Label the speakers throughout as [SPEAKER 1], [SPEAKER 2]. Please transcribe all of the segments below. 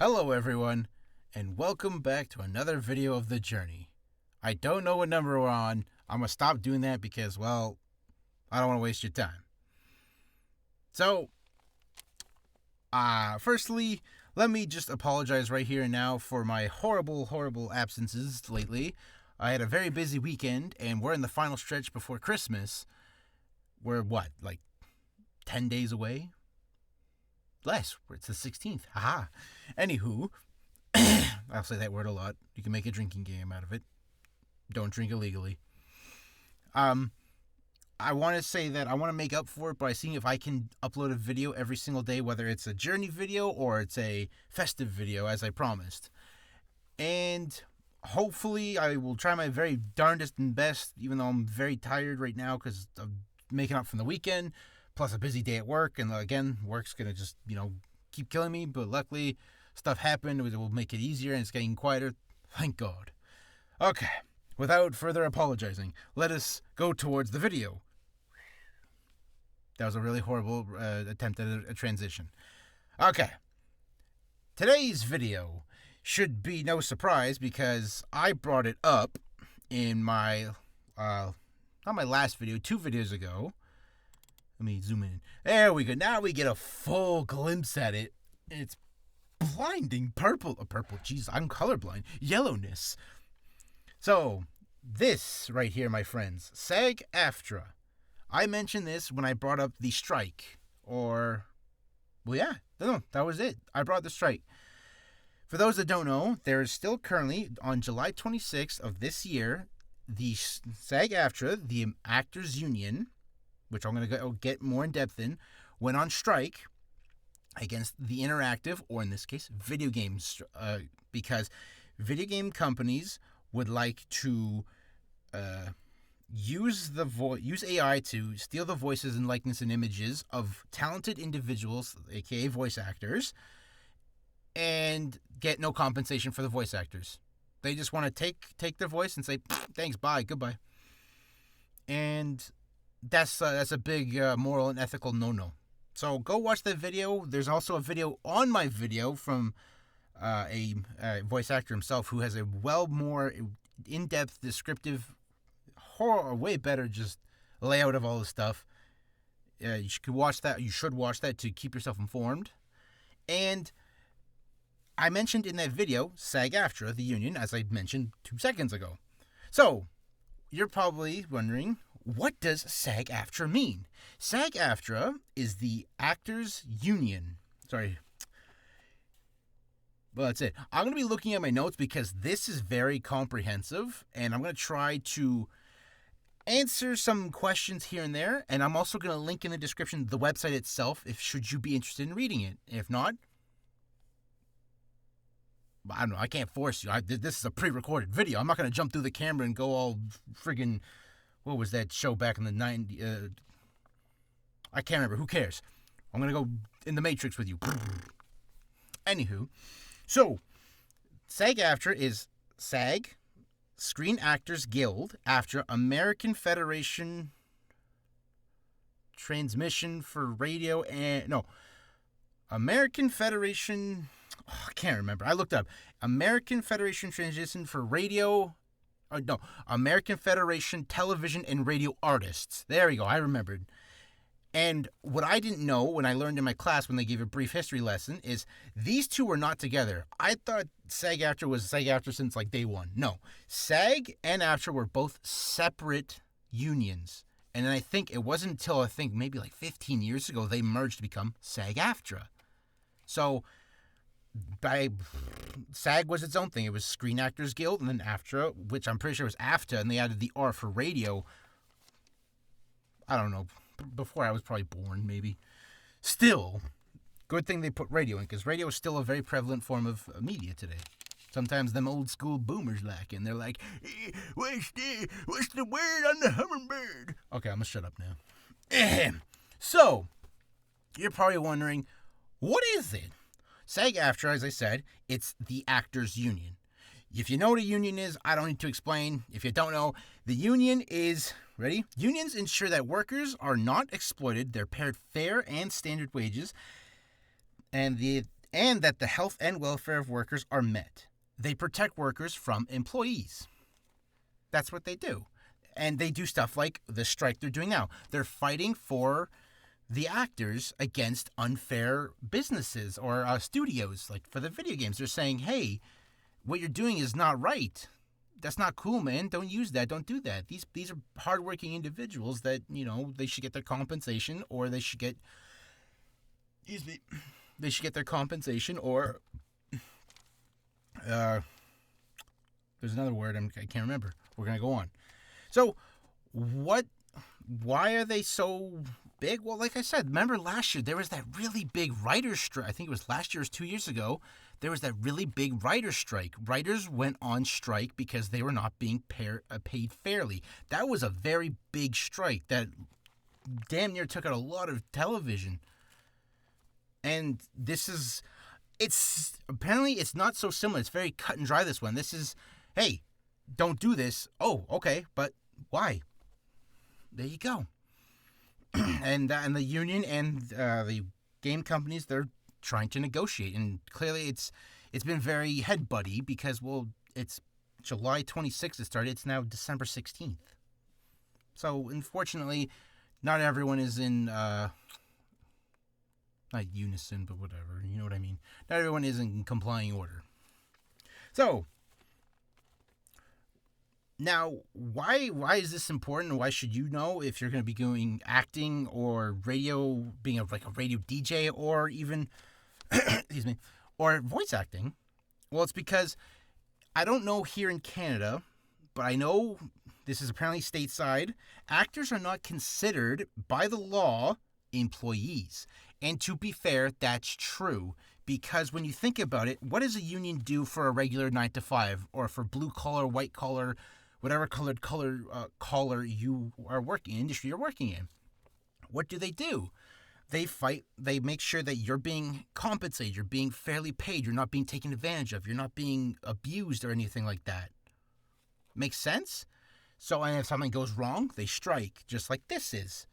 [SPEAKER 1] Hello everyone, and welcome back to another video of the journey. I don't know what number we're on. I'm going to stop doing that because, well, I don't want to waste your time. So, firstly, let me just apologize right here and now for my horrible absences lately. I had a very busy weekend, and we're in the final stretch before Christmas. We're, what, like 10 days away? Less. It's the 16th. Haha. Anywho, I'll say that word a lot. You can make a drinking game out of it. Don't drink illegally. I want to say that I want to make up for it by seeing if I can upload a video every single day, whether it's a journey video or it's a festive video, as I promised. And hopefully I will try my very darndest and best, even though I'm very tired right now because I'm making up from the weekend, plus a busy day at work. And again, work's going to just, keep killing me. But luckily, stuff happened. It will make it easier and it's getting quieter. Thank God. Okay. Without further apologizing, let us go towards the video. That was a really horrible attempt at a transition. Okay. Today's video should be no surprise because I brought it up in my, not my last video, 2 videos ago. Let me zoom in. There we go. Now we get a full glimpse at it. It's blinding purple. Jeez, I'm colorblind. Yellowness. So, this right here, my friends, SAG AFTRA. I mentioned this when I brought up the strike. That was it. I brought the strike. For those that don't know, there is still currently, on July 26th of this year, the SAG AFTRA, the Actors Union, which I'm going to get more in depth in, went on strike against the interactive, or in this case, video games, because video game companies would like to use AI to steal the voices and likeness and images of talented individuals, aka voice actors, and get no compensation for the voice actors. They just want to take their voice and say, thanks, bye, goodbye. And that's a big moral and ethical no-no. So go watch that video. There's also a video on my video from a voice actor himself who has a more in-depth, descriptive, way better just layout of all the stuff. You should watch that. You should watch that to keep yourself informed. And I mentioned in that video SAG AFTRA, the union, as I mentioned 2 seconds ago. So you're probably wondering, what does SAG AFTRA mean? SAG AFTRA is the Actors Union. Sorry. Well, that's it. I'm going to be looking at my notes because this is very comprehensive, and I'm going to try to answer some questions here and there, and I'm also going to link in the description the website itself should you be interested in reading it. If not, I don't know. I can't force you. This is a pre-recorded video. I'm not going to jump through the camera and go all friggin'... What was that show back in the 90s? I can't remember. Who cares? I'm going to go in the Matrix with you. Anywho. So, SAG AFTRA is SAG, Screen Actors Guild, AFTRA, American Federation Transmission for Radio and... No. American Federation... I can't remember. I looked up. American Federation Transition for Radio... American Federation Television and Radio Artists. There we go. I remembered. And what I didn't know when I learned in my class when they gave a brief history lesson is these two were not together. I thought SAG AFTRA was SAG AFTRA since like day one. No. SAG and AFTRA were both separate unions. And then I think it wasn't until maybe like 15 years ago they merged to become SAG AFTRA. So SAG was its own thing. It was Screen Actors Guild, and then AFTRA, which I'm pretty sure was AFTA, and they added the R for radio. I don't know. Before I was probably born, maybe. Still, good thing they put radio in, because radio is still a very prevalent form of media today. Sometimes them old school boomers lack, and they're like, what's the word on the hummingbird? Okay, I'm going to shut up now. So, you're probably wondering, what is it? SAG AFTRA, as I said, it's the Actors Union. If you know what a union is, I don't need to explain. If you don't know, the union is... Ready? Unions ensure that workers are not exploited. They're paid fair and standard wages. And and that the health and welfare of workers are met. They protect workers from employees. That's what they do. And they do stuff like the strike they're doing now. They're fighting for the actors against unfair businesses or studios, like for the video games. They're saying, hey, what you're doing is not right. That's not cool, man. Don't use that. Don't do that. These are hardworking individuals that, they should get their compensation, or they should get, they should get their compensation, or there's another word I can't remember. We're going to go on. So why are they so big? Well, like I said, remember last year there was that really big writer's strike. I think it was last year or 2 years ago. There was that really big writer's strike. Writers went on strike because they were not being paid fairly. That was a very big strike that damn near took out a lot of television. And it's not so similar. It's very cut and dry, this one. This is, hey, don't do this. Oh, okay, but why? There you go. and the union and the game companies, they're trying to negotiate, and clearly it's been very head-buddy because, well, it's July 26th it started. It's now December 16th. So, unfortunately, not everyone is in, not unison, but whatever, you know what I mean. Not everyone is in complying order. So, now, why is this important? Why should you know if you're going to be doing acting or radio, being a radio DJ, or even, excuse me, or voice acting? Well, it's because I don't know here in Canada, but I know this is apparently stateside. Actors are not considered by the law employees. And to be fair, that's true. Because when you think about it, what does a union do for a regular 9 to 5, or for blue collar, white collar, whatever colored collar you are working, industry you're working in? What do? They fight. They make sure that you're being compensated, you're being fairly paid, you're not being taken advantage of, you're not being abused or anything like that. Makes sense? So, and if something goes wrong, they strike, just like this is.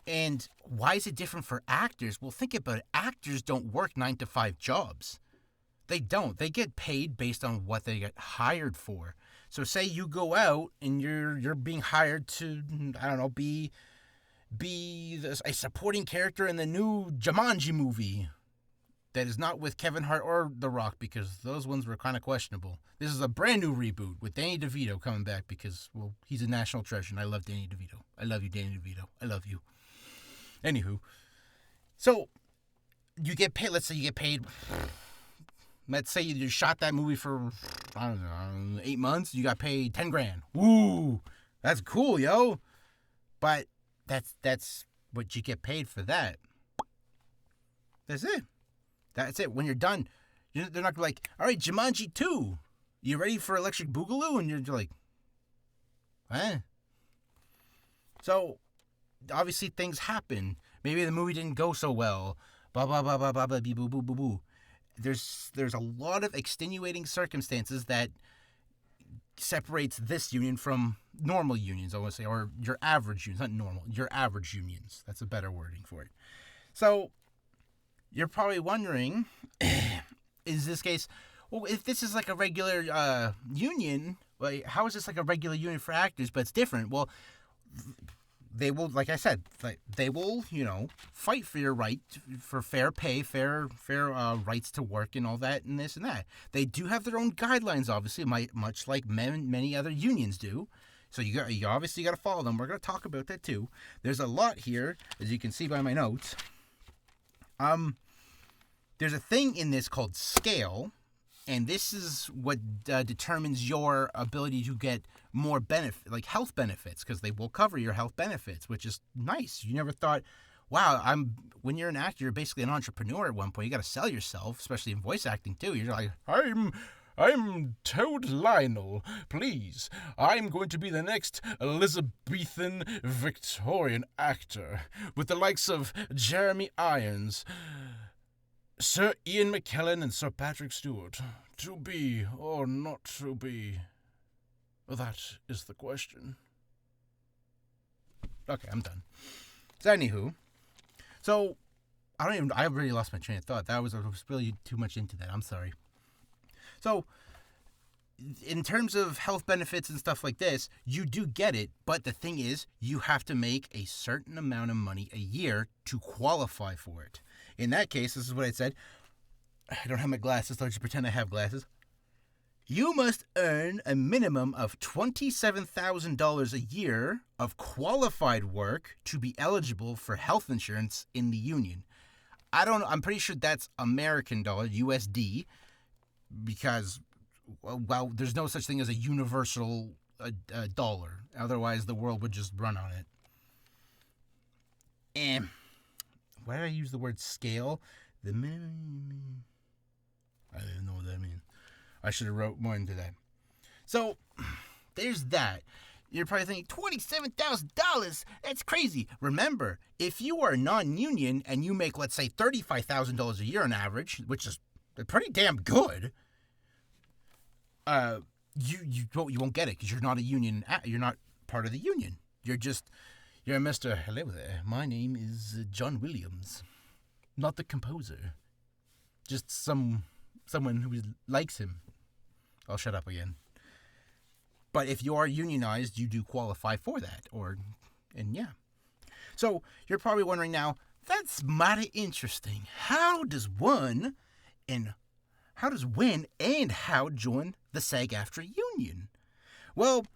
[SPEAKER 1] And why is it different for actors? Well, think about it. Actors don't work 9 to 5 jobs. They don't. They get paid based on what they get hired for. So say you go out and you're being hired to, I don't know, be a supporting character in the new Jumanji movie that is not with Kevin Hart or The Rock, because those ones were kind of questionable. This is a brand new reboot with Danny DeVito coming back because, well, he's a national treasure, and I love Danny DeVito. I love you, Danny DeVito. I love you. Anywho, so you get paid. Let's say you get paid. Let's say you shot that movie for, I don't know, 8 months. You got paid $10,000. Woo, that's cool, yo. But that's what you get paid for that. That's it. That's it. When you're done, they're not like, all right, Jumanji 2, you ready for Electric Boogaloo? And you're like, eh. So, obviously things happen. Maybe the movie didn't go so well. Blah, blah, blah, blah, blah, blah, boo, boo, boo, boo. There's a lot of extenuating circumstances that separates this union from normal unions, I want to say, or your average unions, not normal, your average unions. That's a better wording for it. So, you're probably wondering, is this case, well, if this is like a regular union, like, how is this like a regular union for actors, but it's different? Well, they will, like I said, they will, fight for your right, for fair pay, fair rights to work and all that and this and that. They do have their own guidelines, obviously, much like many other unions do. So you obviously got to follow them. We're going to talk about that too. There's a lot here, as you can see by my notes. There's a thing in this called scale, and this is what determines your ability to get more benefit, like health benefits, because they will cover your health benefits, which is nice. You never thought, wow, when you're an actor, you're basically an entrepreneur at one point. You got to sell yourself, especially in voice acting too. You're like, I'm Toad Lionel. Please, I'm going to be the next Elizabethan Victorian actor with the likes of Jeremy Irons, Sir Ian McKellen, and Sir Patrick Stewart. To be or not to be? That is the question. Okay, I'm done. So, anywho, I already lost my train of thought. I was really too much into that. I'm sorry. So, in terms of health benefits and stuff like this, you do get it, but the thing is, you have to make a certain amount of money a year to qualify for it. In that case, this is what I said. I don't have my glasses, so I just pretend I have glasses. You must earn a minimum of $27,000 a year of qualified work to be eligible for health insurance in the union. I'm pretty sure that's American dollar, USD, because, well, there's no such thing as a universal dollar. Otherwise, the world would just run on it. And why did I use the word scale? The minimum. I didn't know what that means. I should have wrote more into that. So, there's that. You're probably thinking, $27,000? That's crazy. Remember, if you are non-union and you make, let's say, $35,000 a year on average, which is pretty damn good, you won't get it because you're not a union. You're not part of the union. You're Mr. Hello there. My name is John Williams, not the composer. Just someone who likes him. I'll shut up again. But if you are unionized, you do qualify for that. Yeah. So you're probably wondering now, that's mighty interesting. How does when and how join the SAG AFTRA union? Well,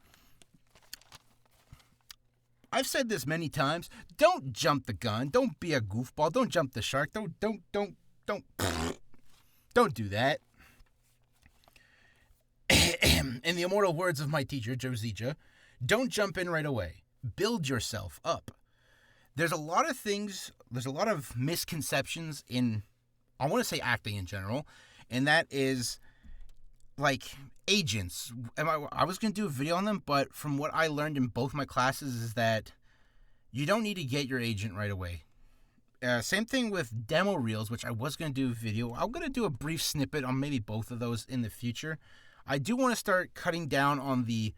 [SPEAKER 1] I've said this many times. Don't jump the gun. Don't be a goofball. Don't jump the shark. Don't do that. In the immortal words of my teacher, Josija, don't jump in right away. Build yourself up. There's a lot of misconceptions in, I want to say acting in general, and that is, like, agents. I was going to do a video on them, but from what I learned in both my classes is that you don't need to get your agent right away. Same thing with demo reels, which I was going to do a video. I'm going to do a brief snippet on maybe both of those in the future. I do want to start cutting down on the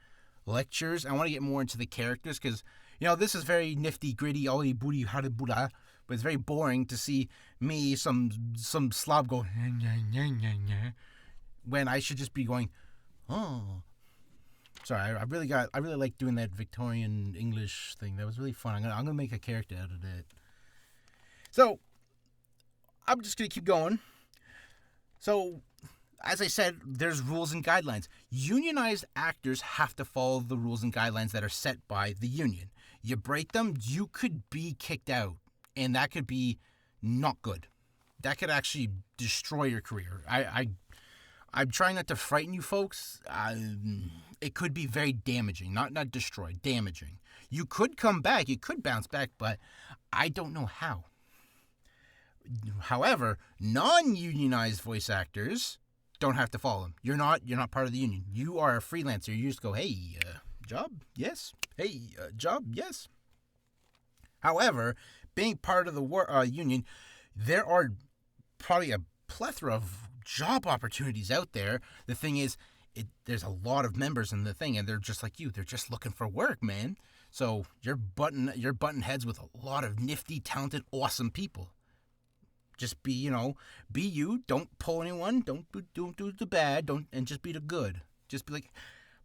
[SPEAKER 1] lectures. I want to get more into the characters because, this is very nifty, gritty, all booty, hada buddha, but it's very boring to see me, some slob go, when I should just be going, oh. Sorry, I really like doing that Victorian English thing. That was really fun. I'm gonna make a character out of that. So, I'm just going to keep going. So, as I said, there's rules and guidelines. Unionized actors have to follow the rules and guidelines that are set by the union. You break them, you could be kicked out. And that could be not good. That could actually destroy your career. I'm trying not to frighten you folks. It could be very damaging. Not destroy, damaging. You could come back, you could bounce back, but I don't know how. However, non-unionized voice actors don't have to follow them. You're not part of the union. You are a freelancer. You just go, hey, job, yes. Hey, job, yes. However, being part of the union, there are probably a plethora of job opportunities out there. The thing is, there's a lot of members in the thing, and they're just like you. They're just looking for work, man. So you're butting heads with a lot of nifty, talented, awesome people. Just be you. Don't pull anyone. Don't do the bad. And just be the good. Just be like,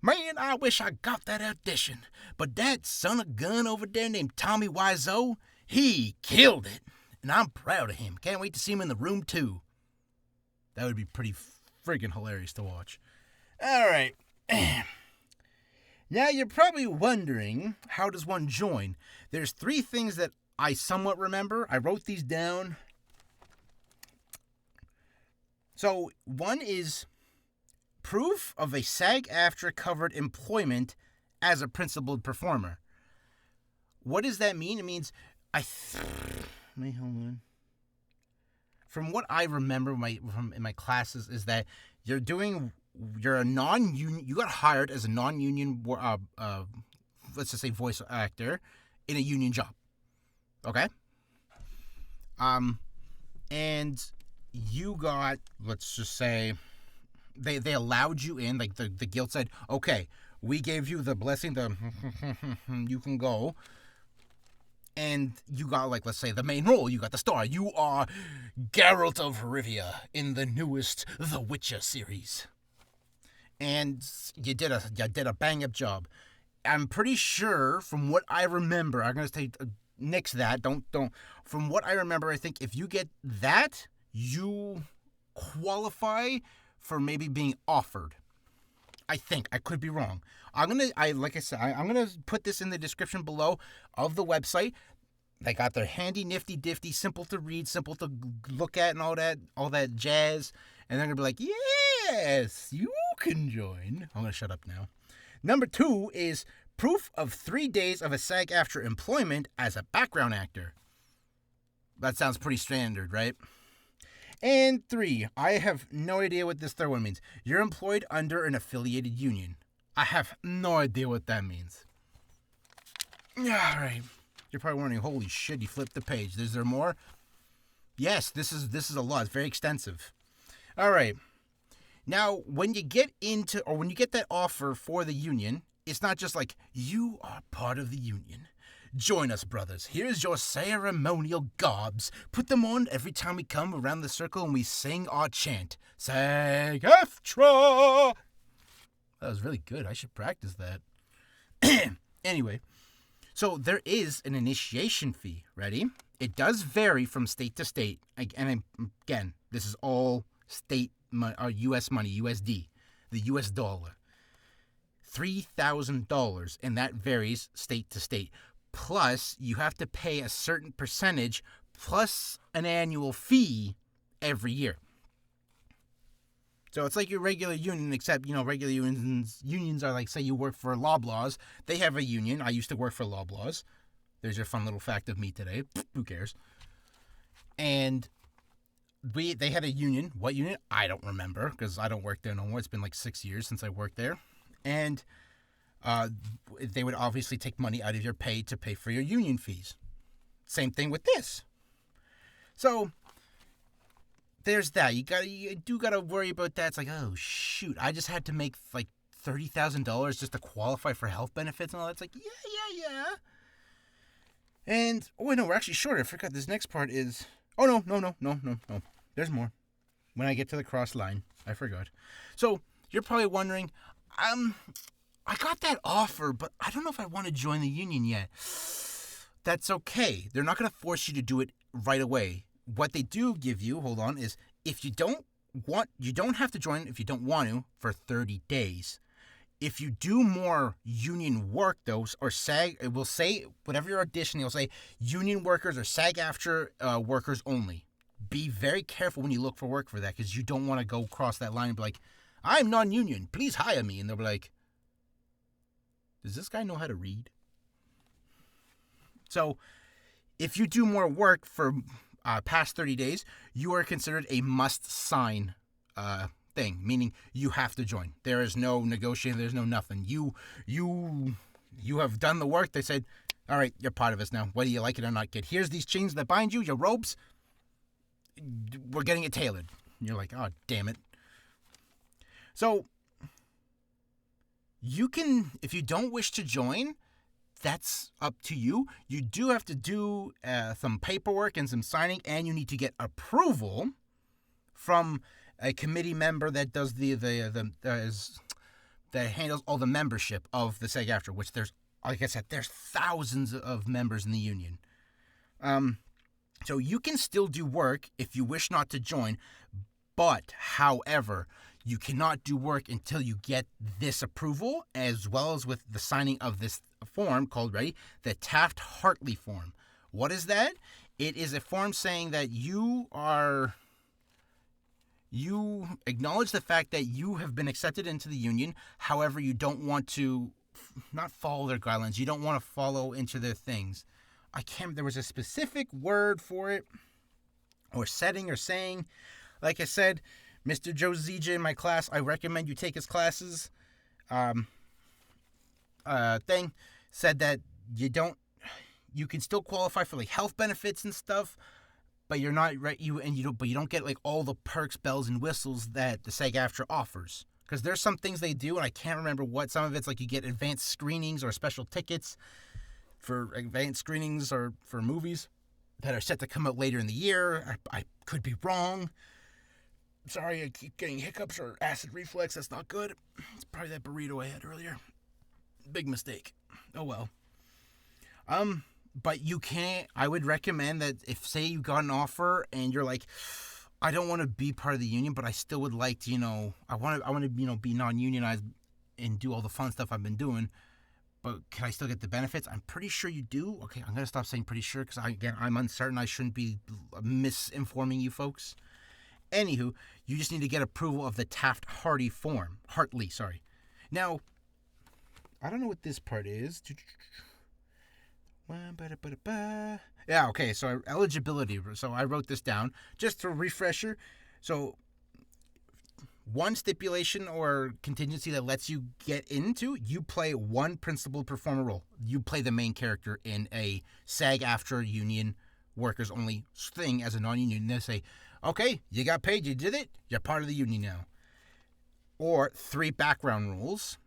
[SPEAKER 1] man, I wish I got that audition. But that son of a gun over there named Tommy Wiseau, he killed it. And I'm proud of him. Can't wait to see him in the room, too. That would be pretty friggin' hilarious to watch. All right. Now, you're probably wondering, how does one join? There's 3 things that I somewhat remember. I wrote these down. So, one is proof of a SAG AFTRA covered employment as a principal performer. What does that mean? It means, hold on. From what I remember in my classes is that you're a non-union, you got hired as a non-union, let's just say voice actor in a union job. Okay? And you got, let's just say, they allowed you in, like the guild said, okay, we gave you the blessing, you can go. and you got, like, let's say the main role, you got the star. You are Geralt of Rivia in the newest The Witcher series. And you did a bang-up job. I'm pretty sure, from what I remember, I'm going to say, nix that, don't. From what I remember, I think if you get that, you qualify for maybe being offered. I think. I could be wrong. I'm gonna put this in the description below of the website. They got their handy, nifty, difty, simple to read, simple to look at, and all that jazz. And they're gonna be like, yes, you can join. I'm gonna shut up now. Number 2 is proof of 3 days of a SAG AFTRA employment as a background actor. That sounds pretty standard, right? And 3, I have no idea what this third one means. You're employed under an affiliated union. I have no idea what that means. Yeah, right. You're probably wondering, holy shit, you flipped the page. Is there more? Yes, this is a lot. It's very extensive. All right. Now, when you get that offer for the union, it's not just like, you are part of the union. Join us, brothers. Here's your ceremonial garbs. Put them on every time we come around the circle and we sing our chant. SAG AFTRA! That was really good. I should practice that. Anyway, so there is an initiation fee. Ready? It does vary from state to state. And again, this is all state money, or U.S. money, USD, the U.S. dollar. $3,000, and that varies state to state. Plus, you have to pay a certain percentage plus an annual fee every year. So it's like your regular union, except, regular unions are like, say you work for Loblaws. They have a union. I used to work for Loblaws. There's your fun little fact of me today. Who cares? And they had a union. What union? I don't remember, because I don't work there no more. It's been like 6 years since I worked there. And they would obviously take money out of your pay to pay for your union fees. Same thing with this. So there's that. You do gotta worry about that. It's like, oh shoot, I just had to make like $30,000 just to qualify for health benefits and all that. It's like, yeah. And no, we're actually short. I forgot this next part is. Oh no. There's more. When I get to the cross line, I forgot. So you're probably wondering, I got that offer, but I don't know if I want to join the union yet. That's okay. They're not going to force you to do it right away. What they do give you, is if you don't have to join if you don't want to for 30 days. If you do more union work, though, or SAG, it will say, whatever you're auditioning, it'll say union workers or SAG AFTRA workers only. Be very careful when you look for work for that, because you don't want to go across that line and be like, I'm non-union, please hire me. And they'll be like, does this guy know how to read? So, if you do more work for past 30 days, you are considered a must-sign thing, meaning you have to join. There is no negotiating, there's no nothing. You have done the work. They said, all right, you're part of us now, whether you like it or not. Here's these chains that bind you, your ropes. We're getting it tailored. And you're like, oh, damn it. So, you can, if you don't wish to join, that's up to you. You do have to do some paperwork and some signing, and you need to get approval from a committee member that does that handles all the membership of the SAG AFTRA, which there's, like I said, there's thousands of members in the union. So you can still do work if you wish not to join, but, however, you cannot do work until you get this approval, as well as with the signing of this form called, the Taft-Hartley form. What is that? It is a form saying that you acknowledge the fact that you have been accepted into the union. However, you don't want to not follow their guidelines. You don't want to follow into their things. There was a specific word for it, or setting, or saying. Like I said, Mr. Joe Zija in my class, I recommend you take his classes. Said that you can still qualify for like health benefits and stuff, but you're not right. You don't get like all the perks, bells, and whistles that the SAG AFTRA offers. Because there's some things they do, and I can't remember what. Some of it's like you get advanced screenings or special tickets. for advanced screenings or for movies that are set to come out later in the year. I could be wrong. Sorry, I keep getting hiccups or acid reflux. That's not good. It's probably that burrito I had earlier. Big mistake. Oh well. But you can't. I would recommend that if, say, you got an offer and you're like, I don't want to be part of the union, but I still would like to, I want to, be non-unionized and do all the fun stuff I've been doing. But can I still get the benefits? I'm pretty sure you do. Okay, I'm gonna stop saying pretty sure because I'm uncertain. I shouldn't be misinforming you folks. Anywho, you just need to get approval of the Taft-Hartley form. Sorry. Now, I don't know what this part is. Yeah, okay, so eligibility. So I wrote this down. Just a refresher. So one stipulation or contingency that lets you get into, you play one principal performer role. You play the main character in a SAG AFTRA union workers only thing as a non-union. They say, okay, you got paid, you did it, you're part of the union now. Or 3 background rules.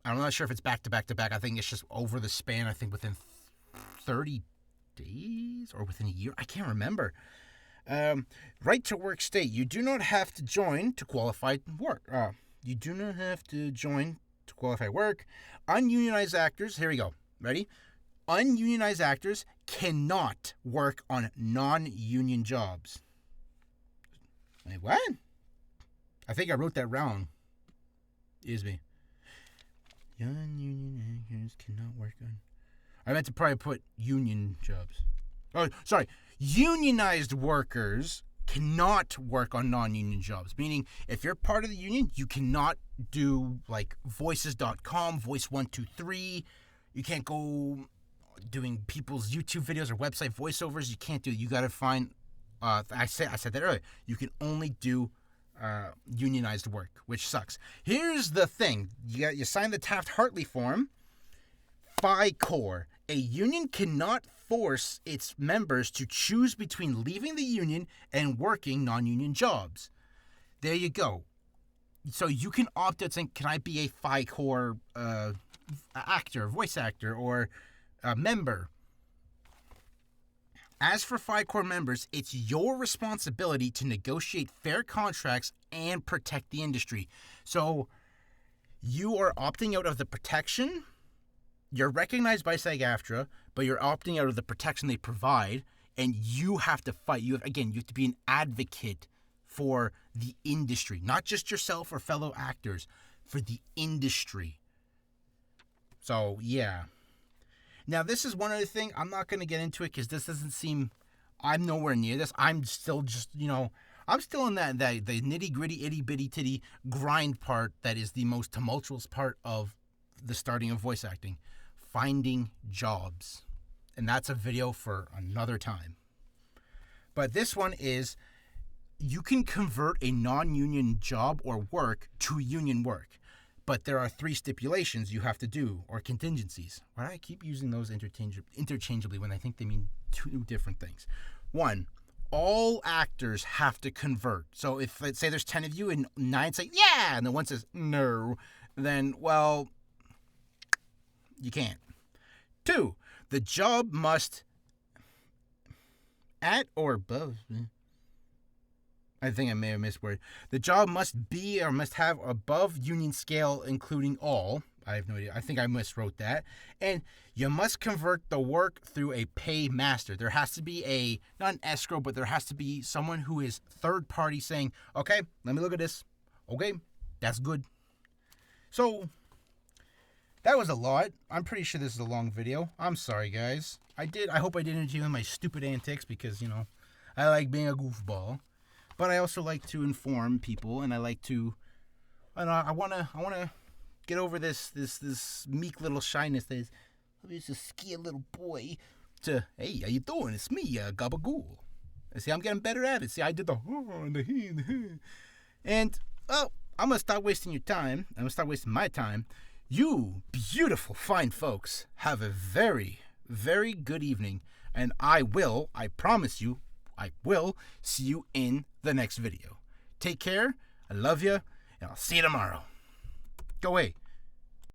[SPEAKER 1] I'm not sure if it's back to back to back. I think it's just over the span, I think within 30 days or within a year. I can't remember. Right to work state. You do not have to join to qualify work. You do not have to join to qualify work. Ununionized actors. Here we go. Ready? Ununionized actors cannot work on non-union jobs. Wait, what? I think I wrote that wrong. Excuse me. Ununion actors cannot work on... I meant to probably put union jobs. Oh, sorry. Unionized workers cannot work on non-union jobs. Meaning, if you're part of the union, you cannot do, like, voices.com, voice123. You can't go doing people's YouTube videos or website voiceovers. You can't do it. You got to find... I said that earlier. You can only do unionized work, which sucks. Here's the thing. You sign the Taft-Hartley form. FICOR. A union cannot force its members to choose between leaving the union and working non-union jobs. There you go. So you can opt out saying, can I be a FICOR actor, voice actor, or a member? As for FICOR members, it's your responsibility to negotiate fair contracts and protect the industry. So you are opting out of the protection. You're recognized by SAG AFTRA, but you're opting out of the protection they provide, and you have to fight. You have to be an advocate for the industry, not just yourself or fellow actors, for the industry. So, yeah. Now, this is one other thing. I'm not going to get into it because this doesn't seem... I'm nowhere near this. I'm still just, I'm still in that the nitty-gritty, itty-bitty-titty grind part that is the most tumultuous part of the starting of voice acting. Finding jobs. And that's a video for another time. But this one is, you can convert a non-union job or work to union work. But there are 3 stipulations you have to do, or contingencies. Why do I keep using those interchangeably when I think they mean 2 different things? 1, all actors have to convert. So if, let's say there's 10 of you and 9 say, yeah, and then 1 says, no, then, well, you can't. 2, the job must at or above... I think I may have misworded. The job must be or must have above union scale, including all. I have no idea. I think I miswrote that. And you must convert the work through a pay master. There has to be not an escrow, but there has to be someone who is third party saying, okay, let me look at this. Okay, that's good. So, that was a lot. I'm pretty sure this is a long video. I'm sorry, guys. I hope I didn't entertain my stupid antics because, I like being a goofball. But I also like to inform people, and I like to, I want to get over this meek little shyness that is, I'm just a scared little boy, to, hey, how you doing? It's me, Gabagool. See, I'm getting better at it. See, I did the and the he, and the he. And, I'm going to stop wasting your time. I'm going to stop wasting my time. You beautiful, fine folks have a very, very good evening, and I promise you, I will see you in the next video. Take care. I love you, and I'll see you tomorrow. Go away.